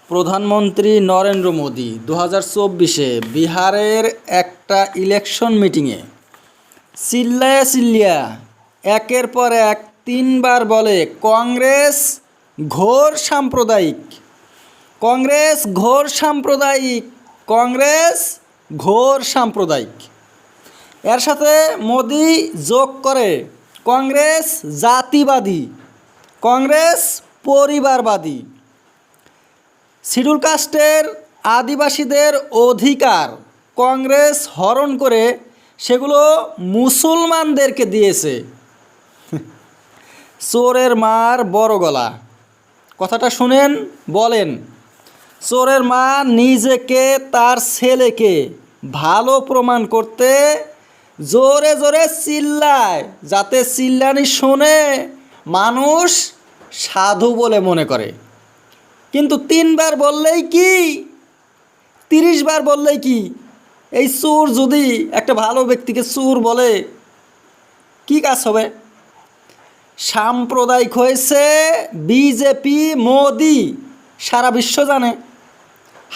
প্রধানমন্ত্রী নরেন্দ্র মোদি 2024-এ বিহারের একটা ইলেকশন মিটিংয়ে চিল্লায়া একের পর এক 3বার বলে কংগ্রেস ঘোর সাম্প্রদায়িক, কংগ্রেস ঘোর সাম্প্রদায়িক, কংগ্রেস ঘোর সাম্প্রদায়িক। এর সাথে মোদি যোগ করে কংগ্রেস জাতিবাদী, কংগ্রেস পরিবারবাদী, শিডিউল কাস্টের আদিবাসীদের অধিকার কংগ্রেস হরণ করে সেগুলো মুসলমানদেরকে দিয়েছে। চোরের মার বড় গলা, কথাটা শুনেন, বলেন। চোরের মা নিজেকে তার ছেলেকে ভালো প্রমাণ করতে জোরে জোরে চিল্লায়, যাতে চিল্লানি শোনে মানুষ সাধু বলে মনে করে। কিন্তু 3বার বললেই কি, 30বার বললেই কি, এই চোর যদি একটা ভালো ব্যক্তিকে চোর বলে কি কাজ হবে? সাম্প্রদায়িক হয়েছে বিজেপি, মোদি, সারা বিশ্ব জানে।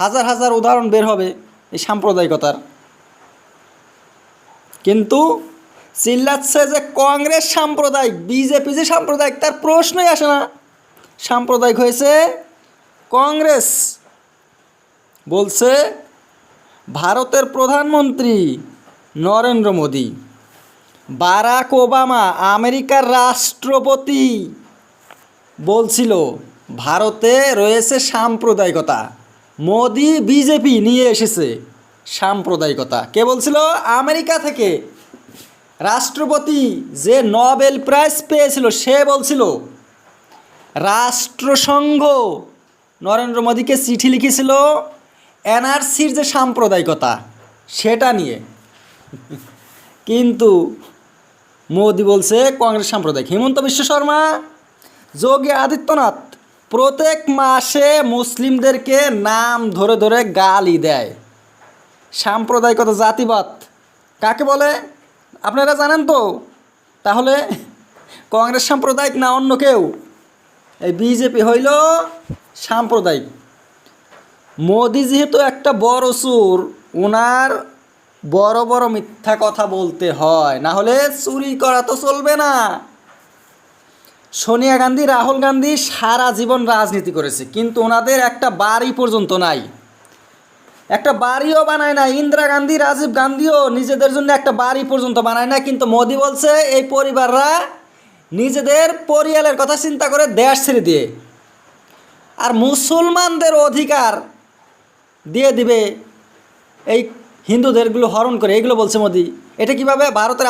হাজার হাজার উদাহরণ বের হবে এই সাম্প্রদায়িকতার। কিন্তু চিল্লাচ্ছে যে কংগ্রেস সাম্প্রদায়িক, বিজেপি যে সাম্প্রদায়িক তার প্রশ্নই আসে না। সাম্প্রদায়িক হয়েছে কংগ্রেস। বলছে ভারতের প্রধানমন্ত্রী নরেন্দ্র মোদি, বারাক ওবামা আমেরিকার রাষ্ট্রপতি বলছিল ভারতে রয়েছে সাম্প্রদায়িকতা, মোদি বিজেপি নিয়ে এসেছে সাম্প্রদায়িকতা। কে বলছিল? আমেরিকা থেকে রাষ্ট্রপতি যে নোবেল প্রাইজ পেয়েছিল সে বলছিল। রাষ্ট্রসংঘ নরেন্দ্র মোদিকে চিঠি লিখেছিল এনআরসির যে সাম্প্রদায়িকতা সেটা নিয়ে। কিন্তু মোদি বলছে কংগ্রেস সাম্প্রদায়িক। হিমন্ত বিশ্ব শর্মা, যোগী আদিত্যনাথ প্রত্যেক মাসে মুসলিমদেরকে নাম ধরে ধরে গালি দেয়। সাম্প্রদায়িকতা, জাতিবাদ কাকে বলে আপনারা জানেন তো? তাহলে কংগ্রেস সাম্প্রদায়িক না অন্য কেউ? এই বিজেপি হইল সাম্প্রদায়িক। মোদি যেহেতু একটা বড় চোর, ওনার বড় বড় মিথ্যা কথা বলতে হয়, না হলে চুরি করা তো চলবে না। সোনিয়া গান্ধী, রাহুল গান্ধী সারা জীবন রাজনীতি করেছে, কিন্তু ওনাদের একটা বাড়ি পর্যন্ত নাই, একটা বাড়িও বানায় না। ইন্দিরা গান্ধী, রাজীব গান্ধীও নিজেদের জন্য একটা বাড়ি পর্যন্ত বানায় না। কিন্তু মোদি বলছে এই পরিবাররা নিজেদের পরিয়ালের কথা চিন্তা করে দেশ ছেড়ে দিয়ে আর মুসলমানদের অধিকার দিয়ে দিবে এই হিন্দুদেরগুলো হরণ করে, এগুলো বলছে মোদি। এটা কিভাবে? ভারতের